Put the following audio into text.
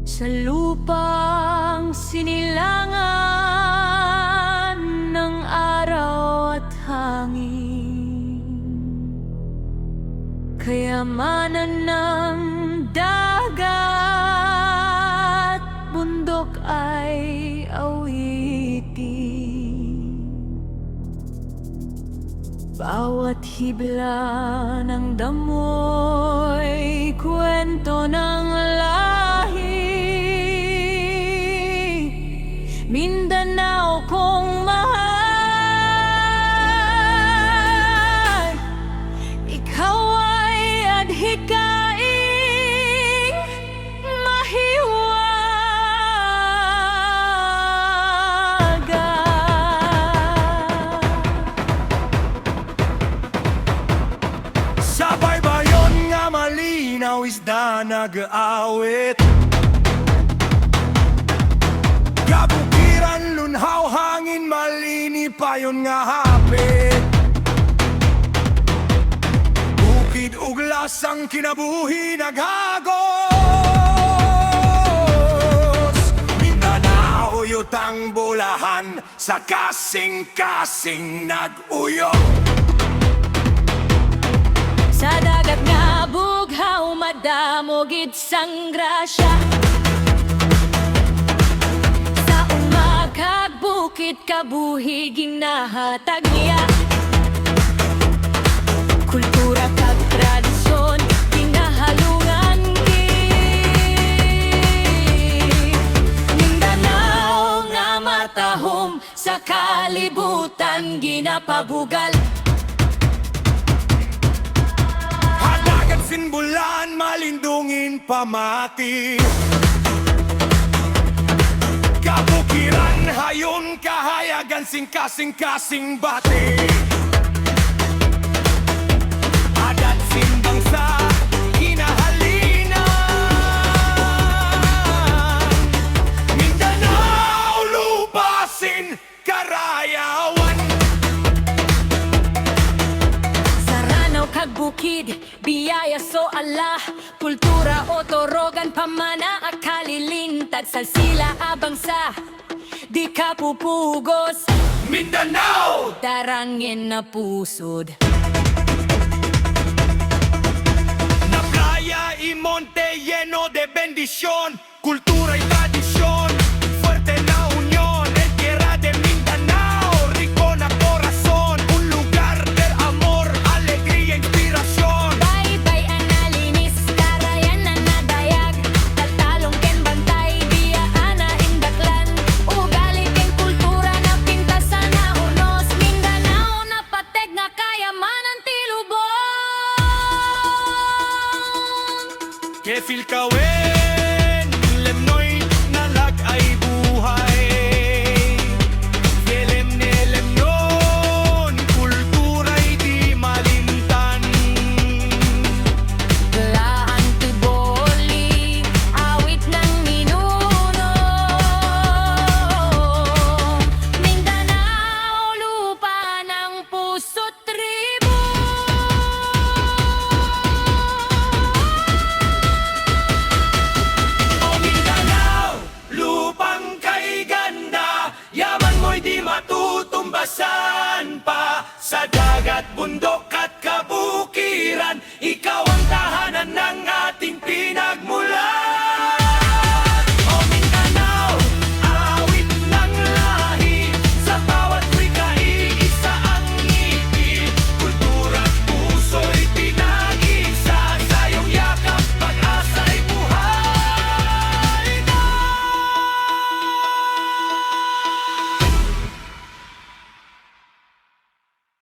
Sa lupang sinilangan ng araw at hangin, kayamanan ng dagat, bundok ay awitin. Bawat hibla ng damoy, kwento ng lahi. Mindanao kong mahal, ikaw ay adhikaing mahiwaga. Sa baybayon nga malinaw isda nag-aawit, kabukiran lunhaw hangin malini payon nga hapit. Bukid uglas ang kinabuhi naghagos. Mindanao yutang bulahan sa kasing-kasing nag-uyok. Sa dagat nga bughaw madamo gid sang grasya. Sa umagkag bukid kabuhi ginahatag niya. Kultura kag tradisyon ginahalungan gid. Mindanao nga matahom sa kalibutan ginapabugal. Sinbulan malindungin pamati, kabukiran hayon kahayagan sing-kasing-kasing bati. Adat simbang sa kinahalinan, Mindanao lupasin karayawan. Bukid, biyaya so Allah, kultura o torogan, pamana akalilintad sa sila abangsa, di ka pupugos. Mindanao! Darangin na pusod. Na playa y monte lleno de bendición, cultura y tradición, fuerte la unión, en tierra de Mindanao, rico na corazón, un lugar de amor, alegría, inspiración. Baybay analinis, karayan na nadayag, taltalong ken bantay, biyaan na indaklan, ugali ken kultura na pintasan na unos, Mindanao na pateg nga kayamanan tilubon. Que filkawe